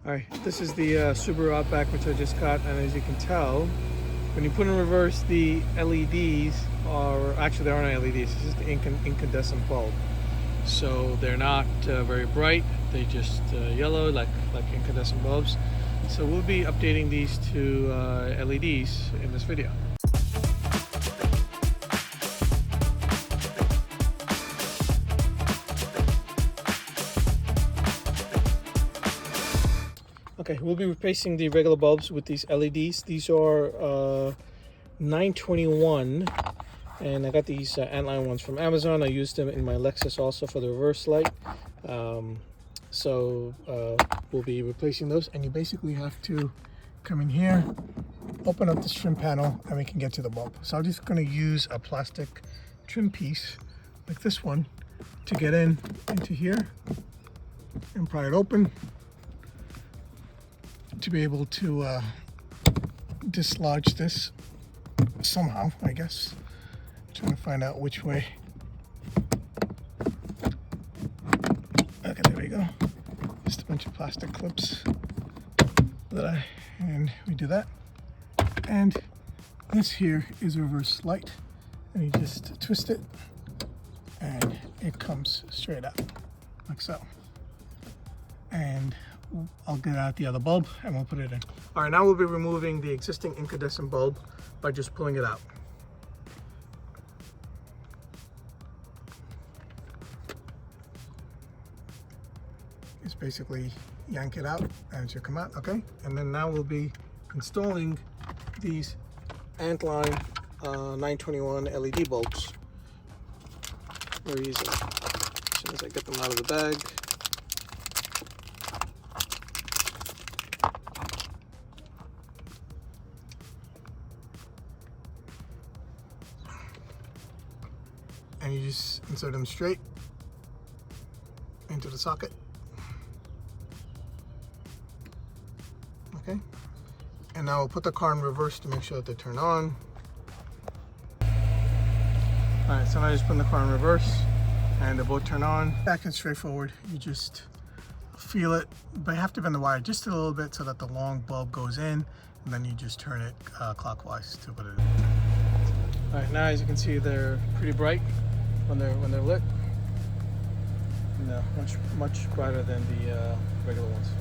Alright, this is the Subaru Outback which I just got, and as you can tell, when you put in reverse, the LEDs are, actually they aren't LEDs, it's just the incandescent bulb. So they're not very bright, they just yellow like incandescent bulbs. So we'll be updating these to LEDs in this video. Okay, we'll be replacing the regular bulbs with these LEDs. These are 921, and I got these Antline ones from Amazon. I used them in my Lexus also for the reverse light. We'll be replacing those, and you basically have to come in here, open up this trim panel, and we can get to the bulb. So I'm just going to use a plastic trim piece like this one to get into here and pry it open, to be able to dislodge this somehow, I guess. Trying to find out which way. Okay, there we go. Just a bunch of plastic clips and we do that. And this here is a reverse light, and you just twist it and it comes straight up like so. And I'll get out the other bulb and we'll put it in. All right, now we'll be removing the existing incandescent bulb by just pulling it out. Just basically yank it out and it should come out, okay? And then now we'll be installing these Antline 921 LED bulbs very easily. As soon as I get them out of the bag. And you just insert them straight into the socket. Okay. And now we'll put the car in reverse to make sure that they turn on. Alright, so now I just put the car in reverse and they both turn on. Back and straightforward. You just feel it, but you have to bend the wire just a little bit so that the long bulb goes in, and then you just turn it clockwise to put it in. Alright, now as you can see, they're pretty bright when they're lit. No, much brighter than the regular ones.